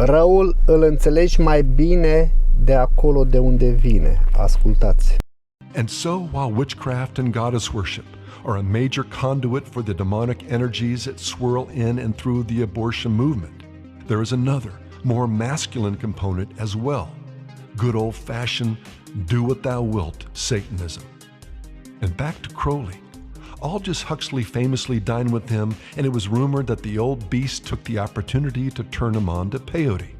Răul îl înțelegi mai bine de acolo de unde vine. Ascultați. And so, while witchcraft and goddess worship are a major conduit for the demonic energies that swirl in and through the abortion movement, there is another, more masculine component as well. Good old-fashioned, do what thou wilt Satanism. And back to Crowley. Aldous Huxley famously dined with him, and it was rumored that the old beast took the opportunity to turn him on to peyote.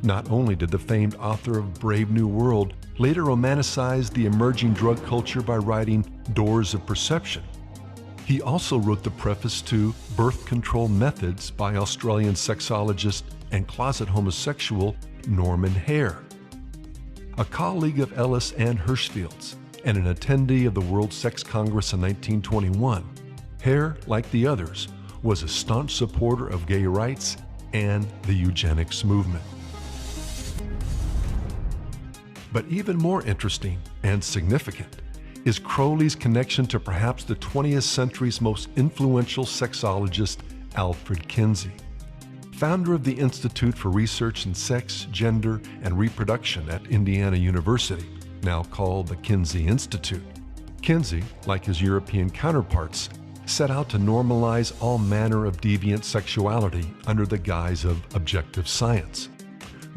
Not only did the famed author of Brave New World later romanticize the emerging drug culture by writing Doors of Perception, he also wrote the preface to Birth Control Methods by Australian sexologist and closet homosexual Norman Hare. A colleague of Ellis and Hirschfield's and an attendee of the World Sex Congress in 1921, Hare, like the others, was a staunch supporter of gay rights and the eugenics movement. But even more interesting and significant is Crowley's connection to perhaps the 20th century's most influential sexologist, Alfred Kinsey. Founder of the Institute for Research in Sex, Gender, and Reproduction at Indiana University, now called the Kinsey Institute. Kinsey, like his European counterparts, set out to normalize all manner of deviant sexuality under the guise of objective science.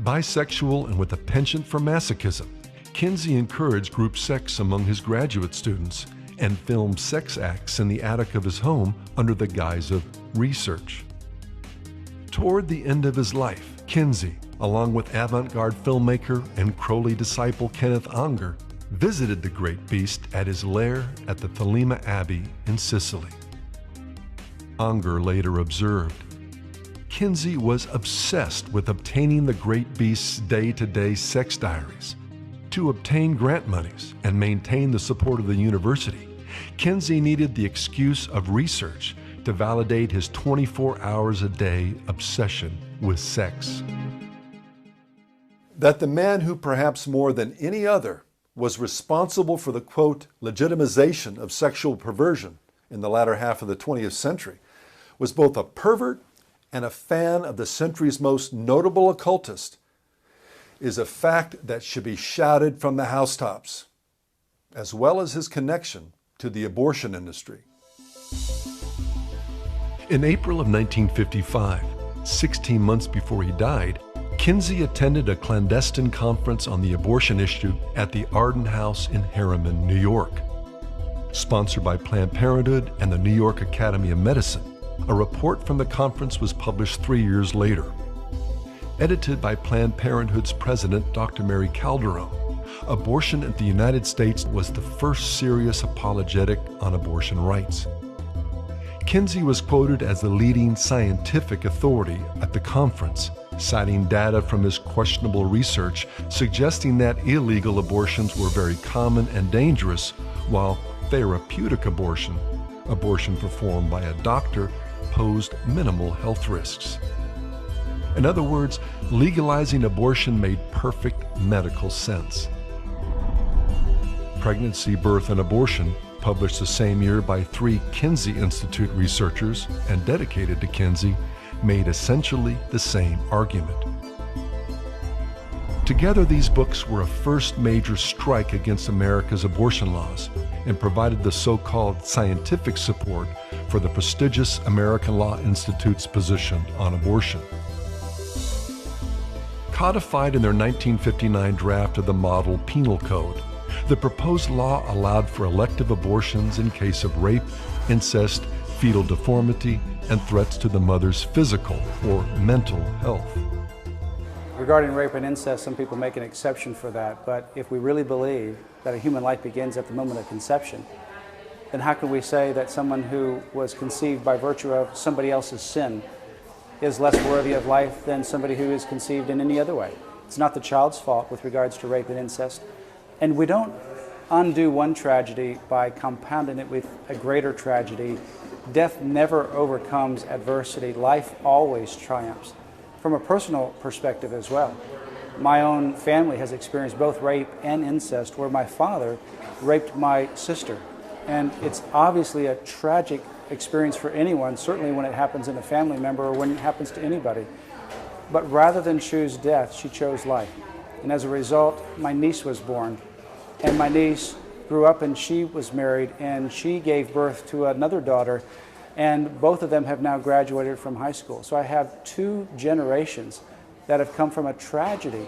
Bisexual and with a penchant for masochism, Kinsey encouraged group sex among his graduate students and filmed sex acts in the attic of his home under the guise of research. Toward the end of his life, Kinsey, along with avant-garde filmmaker and Crowley disciple Kenneth Anger, visited the great beast at his lair at the Thelema Abbey in Sicily. Anger later observed, Kinsey was obsessed with obtaining the great beast's day-to-day sex diaries. To obtain grant monies and maintain the support of the university, Kinsey needed the excuse of research to validate his 24 hours a day obsession with sex. That the man who perhaps more than any other was responsible for the, quote, legitimization of sexual perversion in the latter half of the 20th century was both a pervert and a fan of the century's most notable occultist is a fact that should be shouted from the housetops, as well as his connection to the abortion industry. In April of 1955, 16 months before he died, Kinsey attended a clandestine conference on the abortion issue at the Arden House in Harriman, New York. Sponsored by Planned Parenthood and the New York Academy of Medicine, a report from the conference was published 3 years later. Edited by Planned Parenthood's president, Dr. Mary Calderon, abortion in the United States was the first serious apologetic on abortion rights. Kinsey was quoted as the leading scientific authority at the conference, citing data from his questionable research suggesting that illegal abortions were very common and dangerous, while therapeutic abortion, abortion performed by a doctor, posed minimal health risks. In other words, legalizing abortion made perfect medical sense. Pregnancy, Birth, and Abortion, published the same year by 3 Kinsey Institute researchers and dedicated to Kinsey, made essentially the same argument. Together, these books were a first major strike against America's abortion laws and provided the so-called scientific support for the prestigious American Law Institute's position on abortion. Codified in their 1959 draft of the Model Penal Code, the proposed law allowed for elective abortions in case of rape, incest, fetal deformity, and threats to the mother's physical or mental health. Regarding rape and incest, some people make an exception for that, but if we really believe that a human life begins at the moment of conception, then how can we say that someone who was conceived by virtue of somebody else's sin is less worthy of life than somebody who is conceived in any other way? It's not the child's fault with regards to rape and incest. And we don't undo one tragedy by compounding it with a greater tragedy. Death never overcomes adversity. Life always triumphs. From a personal perspective as well, my own family has experienced both rape and incest, where my father raped my sister. And it's obviously a tragic experience for anyone, certainly when it happens in a family member or when it happens to anybody. But rather than choose death, she chose life. And as a result, my niece was born. And my niece grew up and she was married and she gave birth to another daughter. And both of them have now graduated from high school. So I have 2 generations that have come from a tragedy.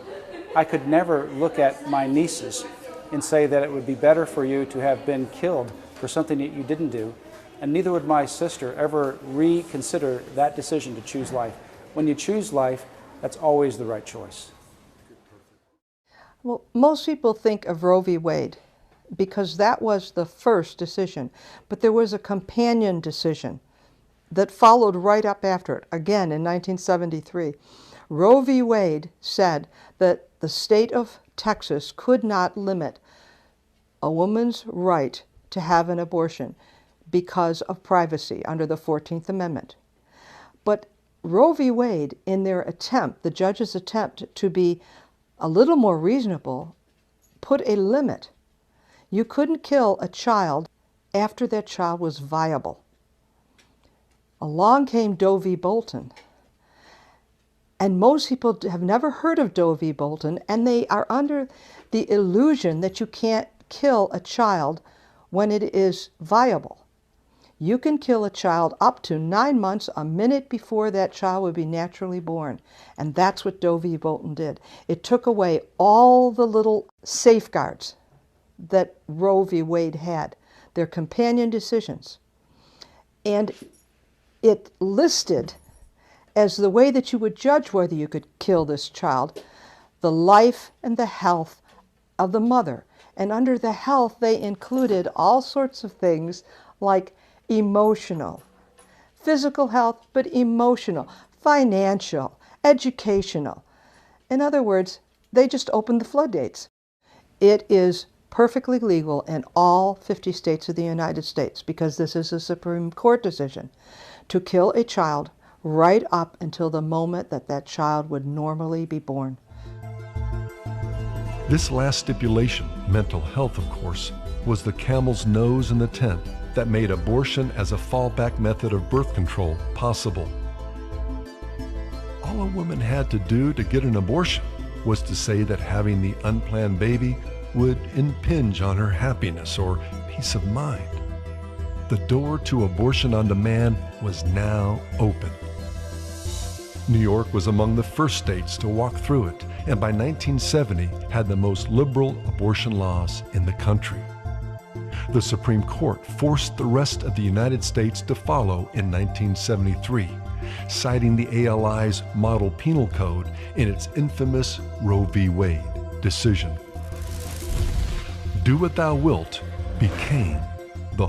I could never look at my nieces and say that it would be better for you to have been killed for something that you didn't do. And neither would my sister ever reconsider that decision to choose life. When you choose life, that's always the right choice. Well, most people think of Roe v. Wade because that was the first decision, but there was a companion decision that followed right up after it, again in 1973. Roe v. Wade said that the state of Texas could not limit a woman's right to have an abortion because of privacy under the 14th Amendment. But Roe v. Wade, in their attempt, the judge's attempt to be a little more reasonable, put a limit. You couldn't kill a child after that child was viable. Along came Doe v. Bolton. And most people have never heard of Doe v. Bolton, and they are under the illusion that you can't kill a child when it is viable. You can kill a child up to 9 months, a minute before that child would be naturally born. And that's what Doe v. Bolton did. It took away all the little safeguards that Roe v. Wade had, their companion decisions. And it listed as the way that you would judge whether you could kill this child, the life and the health of the mother. And under the health, they included all sorts of things like emotional, physical health, but emotional, financial, educational. In other words, they just opened the floodgates. It is perfectly legal in all 50 states of the United States, because this is a Supreme Court decision, to kill a child right up until the moment that that child would normally be born. This last stipulation, mental health of course, was the camel's nose in the tent that made abortion as a fallback method of birth control possible. All a woman had to do to get an abortion was to say that having the unplanned baby would impinge on her happiness or peace of mind. The door to abortion on demand was now open. New York was among the first states to walk through it, and by 1970 had the most liberal abortion laws in the country. The Supreme Court forced the rest of the United States to follow in 1973, citing the ALI's model penal code in its infamous Roe v. Wade decision. Do what thou wilt became the